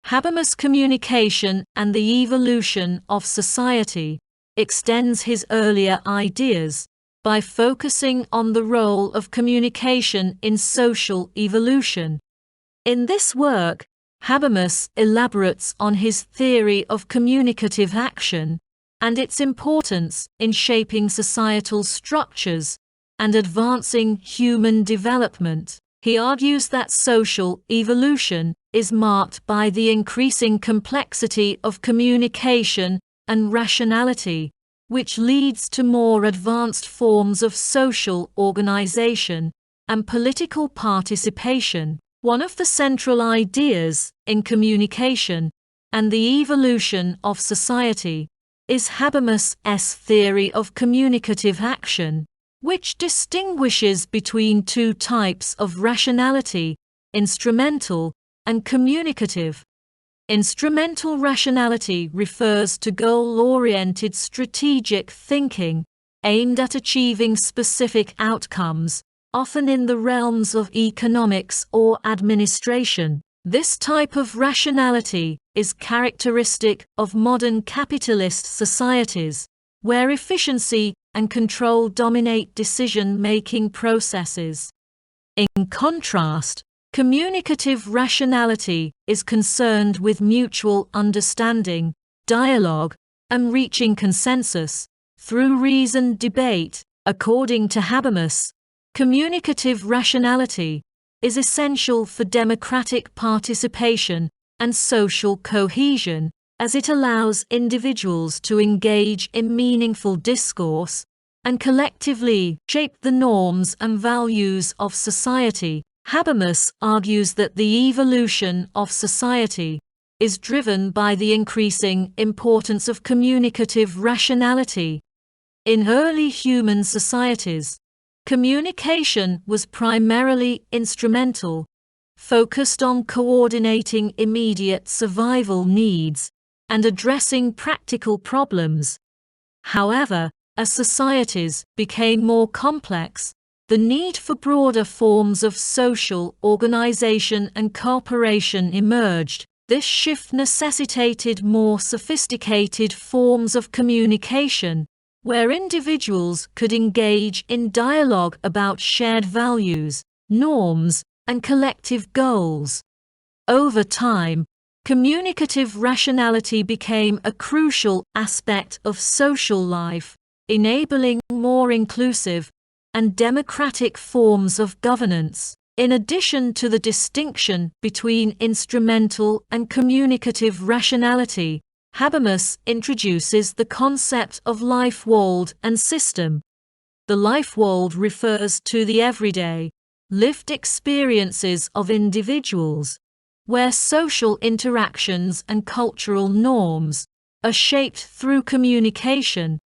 Habermas' Communication and the Evolution of Society extends his earlier ideas by focusing on the role of communication in social evolution. In this work, Habermas elaborates on his theory of communicative action and its importance in shaping societal structures and advancing human development. He argues that social evolution is marked by the increasing complexity of communication and rationality, which leads to more advanced forms of social organization and political participation. One of the central ideas in communication and the evolution of society is Habermas' theory of communicative action, which distinguishes between two types of rationality: instrumental and communicative. Instrumental rationality refers to goal-oriented strategic thinking aimed at achieving specific outcomes, often in the realms of economics or administration. This type of rationality is characteristic of modern capitalist societies, where efficiency and control dominate decision-making processes. In contrast, communicative rationality is concerned with mutual understanding, dialogue, and reaching consensus through reasoned debate. According to Habermas, communicative rationality is essential for democratic participation and social cohesion, as it allows individuals to engage in meaningful discourse and collectively shape the norms and values of society. Habermas argues that the evolution of society is driven by the increasing importance of communicative rationality. In early human societies, communication was primarily instrumental, focused on coordinating immediate survival needs and addressing practical problems. However, as societies became more complex, the need for broader forms of social organization and cooperation emerged. This shift necessitated more sophisticated forms of communication, where individuals could engage in dialogue about shared values, norms, and collective goals. Over time, communicative rationality became a crucial aspect of social life, enabling more inclusive and democratic forms of governance. In addition to the distinction between instrumental and communicative rationality, Habermas introduces the concept of life world and system. The life world refers to the everyday, lived experiences of individuals, where social interactions and cultural norms are shaped through communication.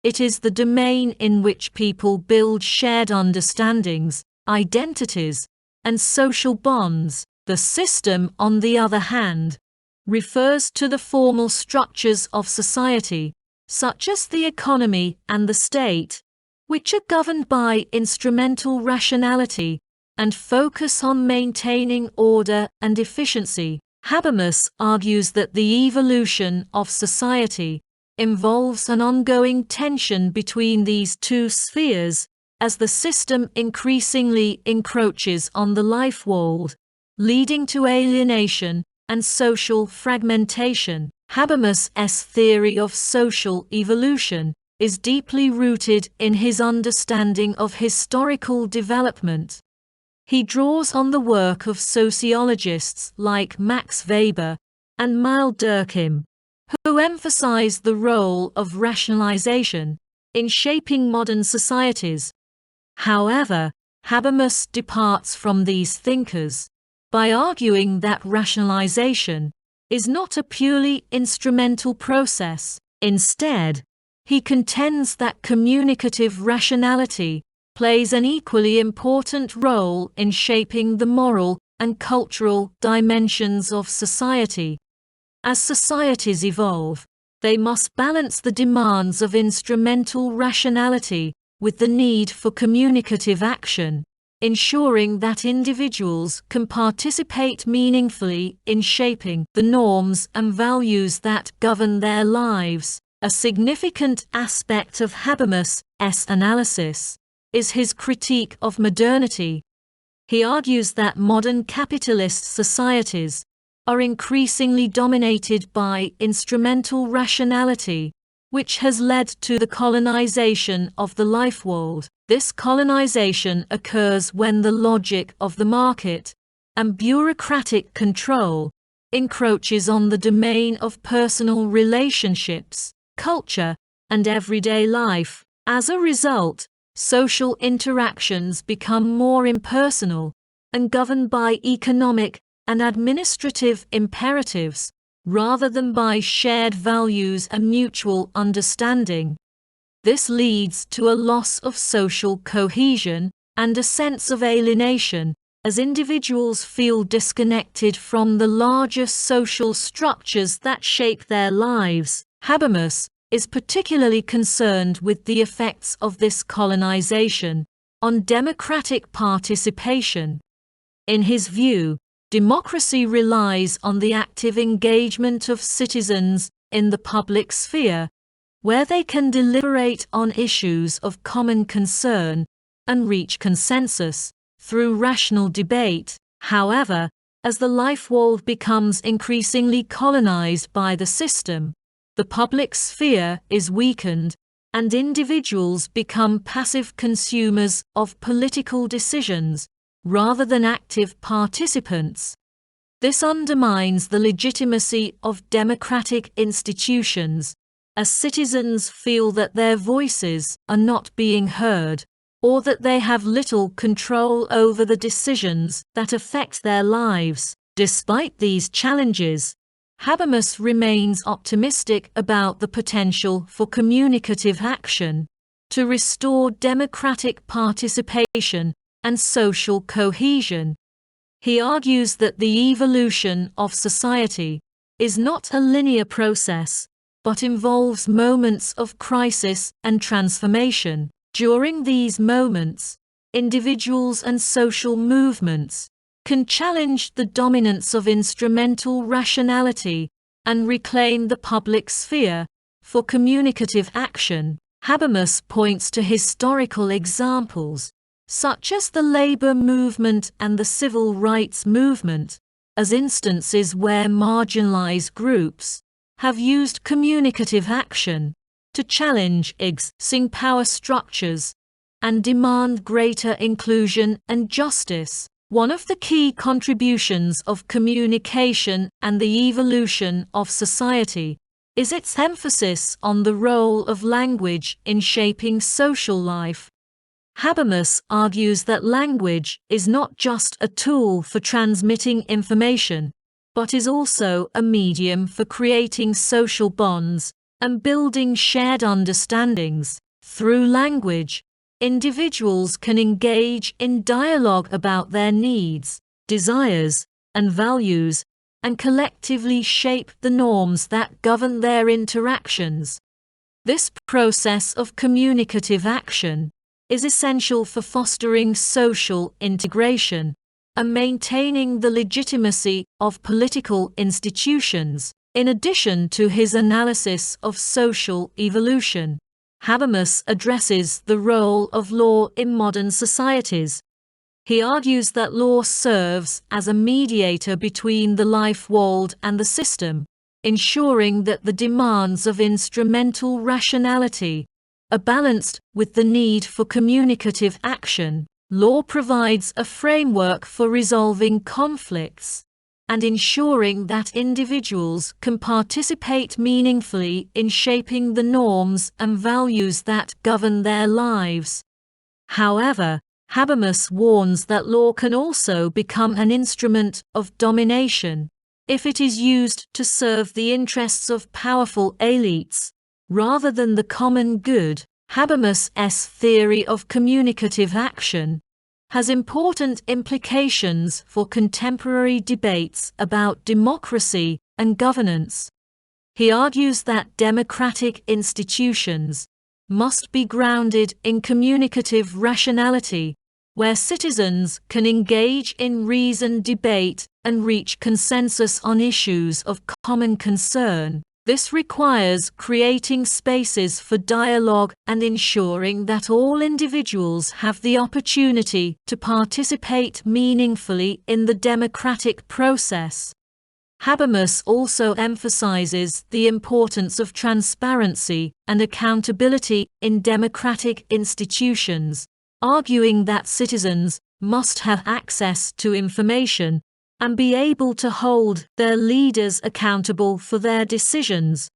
It is the domain in which people build shared understandings, identities, and social bonds. The system, on the other hand, refers to the formal structures of society, such as the economy and the state, which are governed by instrumental rationality and focus on maintaining order and efficiency. Habermas argues that the evolution of society involves an ongoing tension between these two spheres, as the system increasingly encroaches on the life world, leading to alienation and social fragmentation. Habermas' theory of social evolution is deeply rooted in his understanding of historical development. He draws on the work of sociologists like Max Weber and Emil Durkheim, who emphasize the role of rationalization in shaping modern societies. However, Habermas departs from these thinkers by arguing that rationalization is not a purely instrumental process. Instead, he contends that communicative rationality plays an equally important role in shaping the moral and cultural dimensions of society. As societies evolve, they must balance the demands of instrumental rationality with the need for communicative action. ensuring that individuals can participate meaningfully in shaping the norms and values that govern their lives. A significant aspect of Habermas' analysis is his critique of modernity. He argues that modern capitalist societies are increasingly dominated by instrumental rationality, which has led to the colonization of the life world. This colonization occurs when the logic of the market and bureaucratic control encroaches on the domain of personal relationships, culture, and everyday life. As a result, social interactions become more impersonal and governed by economic and administrative imperatives, rather than by shared values and mutual understanding. This leads to a loss of social cohesion and a sense of alienation, as individuals feel disconnected from the larger social structures that shape their lives. Habermas is particularly concerned with the effects of this colonization on democratic participation. In his view, democracy relies on the active engagement of citizens in the public sphere, where they can deliberate on issues of common concern and reach consensus through rational debate. However, as the life world becomes increasingly colonized by the system, the public sphere is weakened, and individuals become passive consumers of political decisions rather than active participants. This undermines the legitimacy of democratic institutions, as citizens feel that their voices are not being heard, or that they have little control over the decisions that affect their lives. Despite these challenges, Habermas remains optimistic about the potential for communicative action to restore democratic participation and social cohesion. He argues that the evolution of society is not a linear process, but involves moments of crisis and transformation. During these moments, individuals and social movements can challenge the dominance of instrumental rationality and reclaim the public sphere for communicative action. Habermas points to historical examples, such as the labor movement and the civil rights movement, as instances where marginalized groups have used communicative action to challenge existing power structures and demand greater inclusion and justice. One of the key contributions of communication and the evolution of society is its emphasis on the role of language in shaping social life. Habermas argues that language is not just a tool for transmitting information, but is also a medium for creating social bonds and building shared understandings. Through language, individuals can engage in dialogue about their needs, desires, and values, and collectively shape the norms that govern their interactions. This process of communicative action is essential for fostering social integration and maintaining the legitimacy of political institutions. In addition to his analysis of social evolution, Habermas addresses the role of law in modern societies. He argues that law serves as a mediator between the life world and the system, ensuring that the demands of instrumental rationality are balanced with the need for communicative action. Law provides a framework for resolving conflicts and ensuring that individuals can participate meaningfully in shaping the norms and values that govern their lives. However, Habermas warns that law can also become an instrument of domination if it is used to serve the interests of powerful elites rather than the common good. Habermas's theory of communicative action has important implications for contemporary debates about democracy and governance. He argues that democratic institutions must be grounded in communicative rationality where citizens can engage in reasoned debate and reach consensus on issues of common concern. This requires creating spaces for dialogue and ensuring that all individuals have the opportunity to participate meaningfully in the democratic process. Habermas also emphasizes the importance of transparency and accountability in democratic institutions, arguing that citizens must have access to information, and be able to hold their leaders accountable for their decisions.